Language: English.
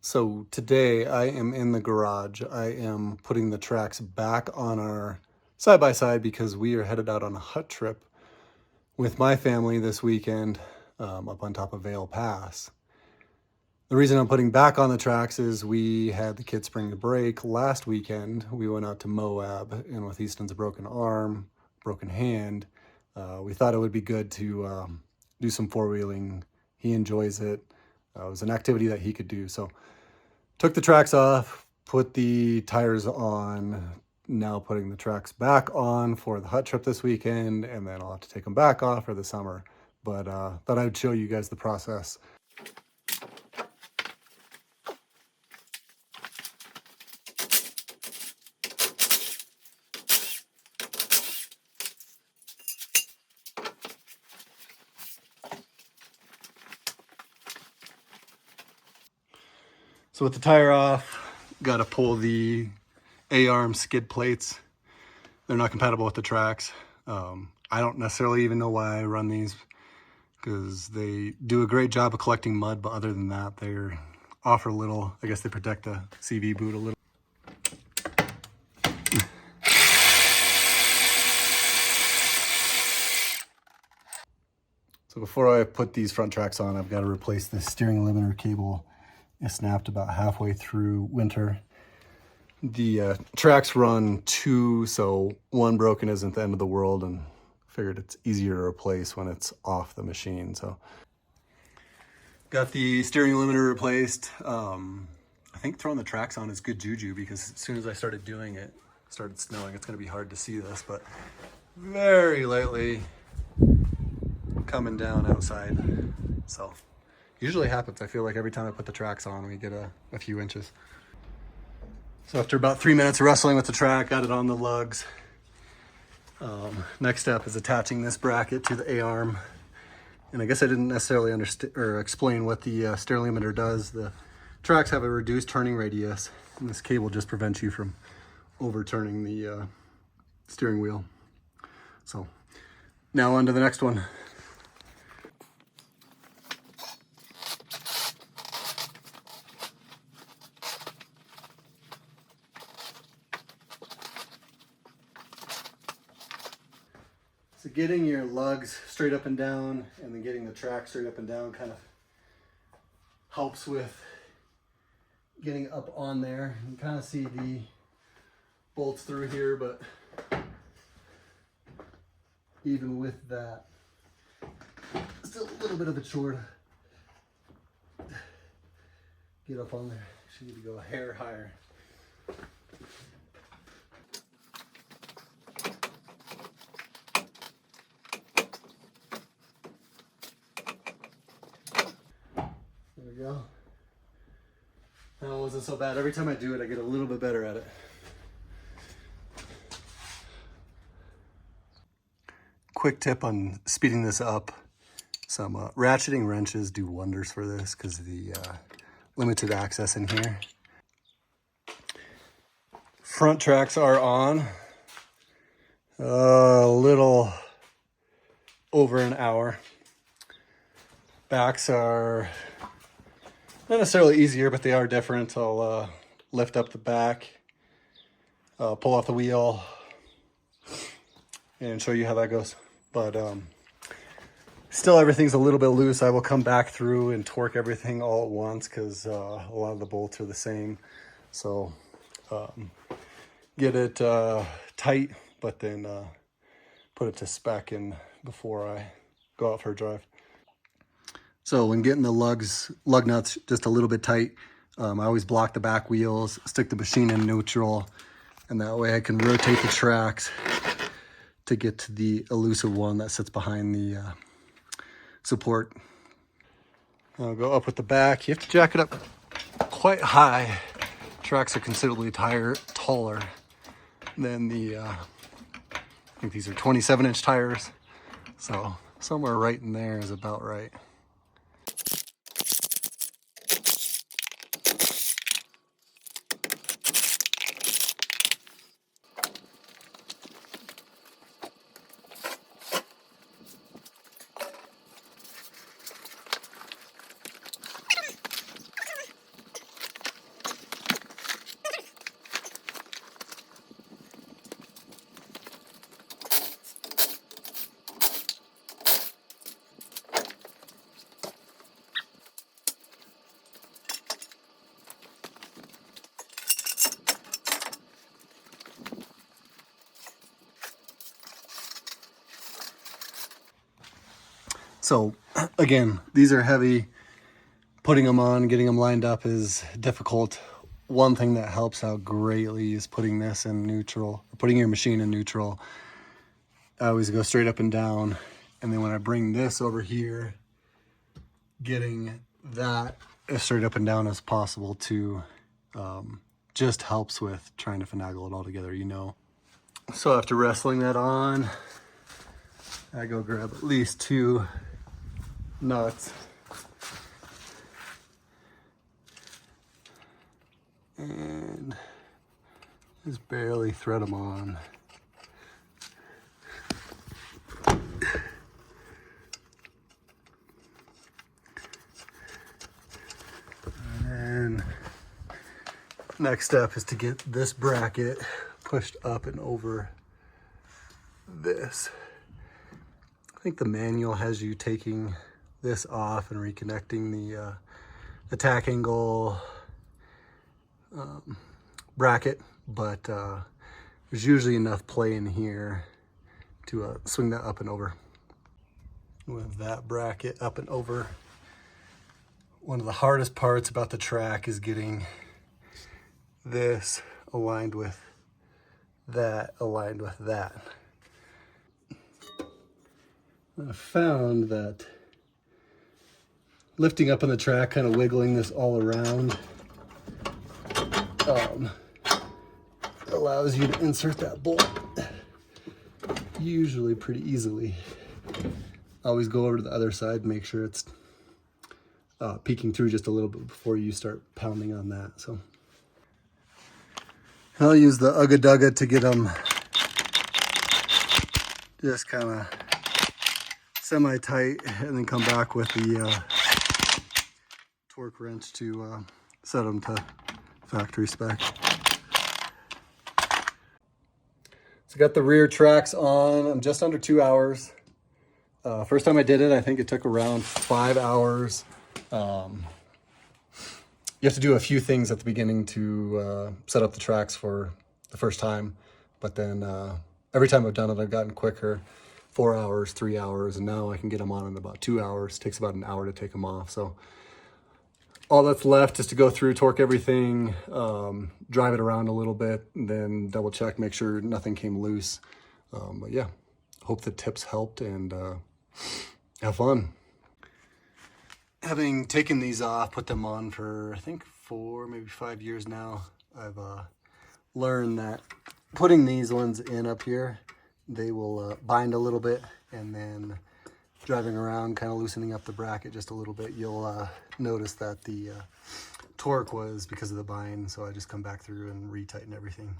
So today I am in the garage. I am putting the tracks back on our side-by-side because we are headed out on a hut trip with my family this weekend up on top of Vail Pass. The reason I'm putting back on the tracks is we had the kids spring break last weekend. We went out to Moab, and with Easton's broken arm, broken hand, we thought it would be good to do some four-wheeling. He enjoys it. It was an activity that he could do. So took the tracks off, put the tires on, now putting the tracks back on for the hut trip this weekend, and then I'll have to take them back off for the summer. But thought I would show you guys the process. So with the tire off, got to pull the A-arm skid plates. They're not compatible with the tracks. I don't necessarily even know why I run these because they do a great job of collecting mud, but other than that, they're offer little, I guess they protect the CV boot a little. So before I put these front tracks on, I've got to replace the steering limiter cable. It snapped about halfway through winter. The tracks run two, so one broken isn't the end of the world, and figured it's easier to replace when it's off the machine. So got the steering limiter replaced. I think throwing the tracks on is good juju because as soon as I started doing it, it started snowing. It's going to be hard to see this, but very lightly coming down outside. So usually happens. I feel like every time I put the tracks on, we get a few inches. So after about 3 minutes of wrestling with the track, got it on the lugs. Next step is attaching this bracket to the A-arm. And I guess I didn't necessarily understand or explain what the steering limiter does. The tracks have a reduced turning radius, and this cable just prevents you from overturning the steering wheel. So now on to the next one. So getting your lugs straight up and down and then getting the track straight up and down kind of helps with getting up on there. You can kind of see the bolts through here, but even with that, still a little bit of a chore to get up on there. Should need to go a hair higher. There we go. That wasn't so bad. Every time I do it, I get a little bit better at it. Quick tip on speeding this up. Some ratcheting wrenches do wonders for this because of the limited access in here. Front tracks are on. A little over an hour. Backs are not necessarily easier, but they are different. I'll lift up the back, pull off the wheel, and show you how that goes. But still, everything's a little bit loose. I will come back through and torque everything all at once because a lot of the bolts are the same. So get it tight, but then put it to spec in before I go out for a drive. So when getting the lug nuts just a little bit tight, I always block the back wheels, stick the machine in neutral, and that way I can rotate the tracks to get to the elusive one that sits behind the support. I'll go up with the back. You have to jack it up quite high. Tracks are considerably taller than the, I think these are 27-inch tires. So somewhere right in there is about right. So again, these are heavy. Putting them on, getting them lined up is difficult. One thing that helps out greatly is putting this in neutral, putting your machine in neutral. I always go straight up and down. And then when I bring this over here, getting that as straight up and down as possible too, just helps with trying to finagle it all together, you know. So after wrestling that on, I go grab at least 2 nuts. And just barely thread them on. And then next step is to get this bracket pushed up and over this. I think the manual has you taking this off and reconnecting the tack angle bracket, but there's usually enough play in here to swing that up and over. With that bracket up and over, one of the hardest parts about the track is getting this aligned with that, aligned with that. I found that lifting up on the track, kind of wiggling this all around, allows you to insert that bolt usually pretty easily. Always go over to the other side, make sure it's peeking through just a little bit before you start pounding on that. So I'll use the Ugga Dugga to get them just kind of semi-tight, and then come back with the torque wrench to set them to factory spec. So got the rear tracks on. I'm just under 2 hours. First time I did it, I think it took around 5 hours. You have to do a few things at the beginning to set up the tracks for the first time, but then every time I've done it, I've gotten quicker. 4 hours, 3 hours, and now I can get them on in about 2 hours. It takes about an hour to take them off. So all that's left is to go through, torque everything, drive it around a little bit, and then double check, make sure nothing came loose. But yeah, hope the tips helped, and have fun. Having taken these off, put them on for I think 4, maybe 5 years now, I've learned that putting these ones in up here, they will bind a little bit, and then driving around, kind of loosening up the bracket just a little bit, you'll notice that the torque was because of the bind. So I just come back through and retighten everything.